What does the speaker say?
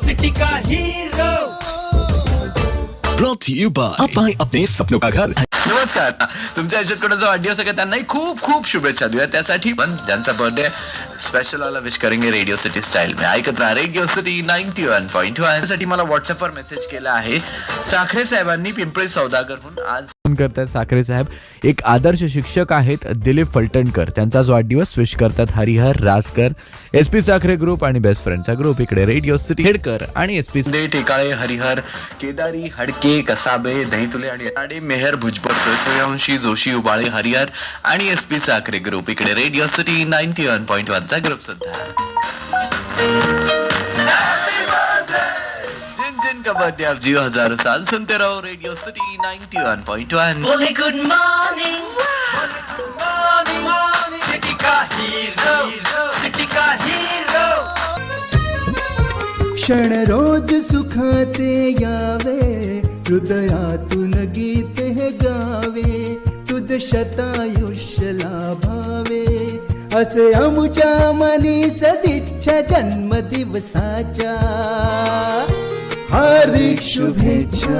City का hero Brought to you by अपाय अपने सपनों का घर. नमस्कार. तुमच्या आयुष्यात कोणाचा वाढदिवस आहे का त्यांनाही खूप खूप शुभेच्छा देऊया. त्यासाठी पण ज्यांचा बर्थडे स्पेशल वाला विश करेंगे रेडिओ सिटी स्टाईल में. ऐकत राहा रेडिओ सिटी 91.1. साठी मला व्हॉट्सअपवर मेसेज केला आहे. साखरे साहेबांनी पिंपरी सौदागरहून आज करतात. साखरे साहेब एक आदर्श शिक्षक आहेत. दिलीप फलटणकर त्यांचा जो वाढदिवस विश करतात. हरिहर रासकर, SP साखरे ग्रुप आणि बेस्ट फ्रेंडचा ग्रुप. इकडे रेडिओ सिटी हेडकर आणि SP टेकाळे, हरिहर, केदारी, हडके, कसाबे, दहीतुले आणि मेहर भुजबळ, सूर्यवंशी, जोशी, उबाळे, हरिहर आणि SP साखरे ग्रुप. इकडे रेडिओ सिटी 91.1 चा ग्रुप सुद्धा. जिन का बर्थडे आप जियो हजारों साल सुनते रहो रेडियो सिटी 91.1. बोले गुड मॉर्निंग सिटी का हीरो सिटी का हीरो क्षण रोज सुखाचे यावे, हृदयातून गीत हे गावे, तुझ शतायुष्य लाभावे, असे आमुच्या मनी सदिच्छा जन्मदिवसाच्या हार्दिक शुभेच्छा.